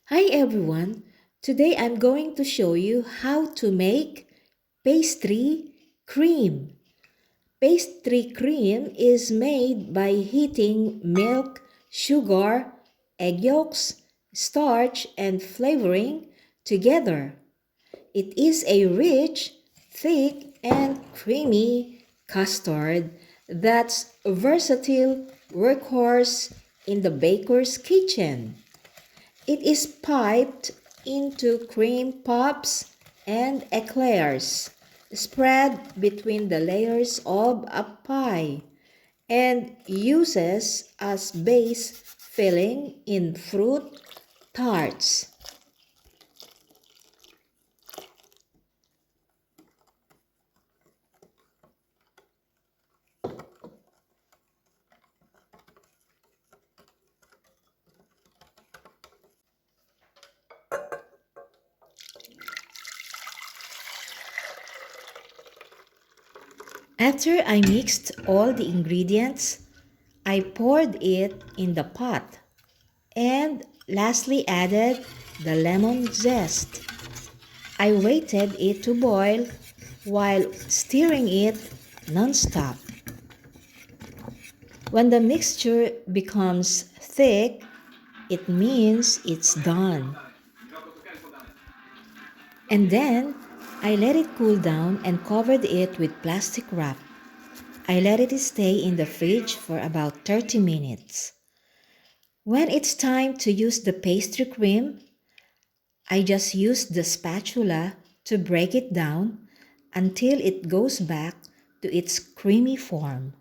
Hi everyone! Today I'm going to show you how to make pastry cream. Pastry cream is made by heating milk, sugar, egg yolks, starch, and flavoring together. It is a rich, thick, and creamy custard that's a versatile workhorse in the baker's kitchen. It is piped into cream puffs and eclairs, spread between the layers of a pie, and uses as base filling in fruit tarts. After I mixed all the ingredients, I poured it in the pot and lastly added the lemon zest. I waited it to boil while stirring it non-stop. When the mixture becomes thick, it means it's done. And then I let it cool down and covered it with plastic wrap. I let it stay in the fridge for about 30 minutes. When it's time to use the pastry cream, I just use the spatula to break it down until it goes back to its creamy form.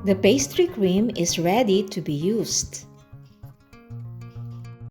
The pastry cream is ready to be used.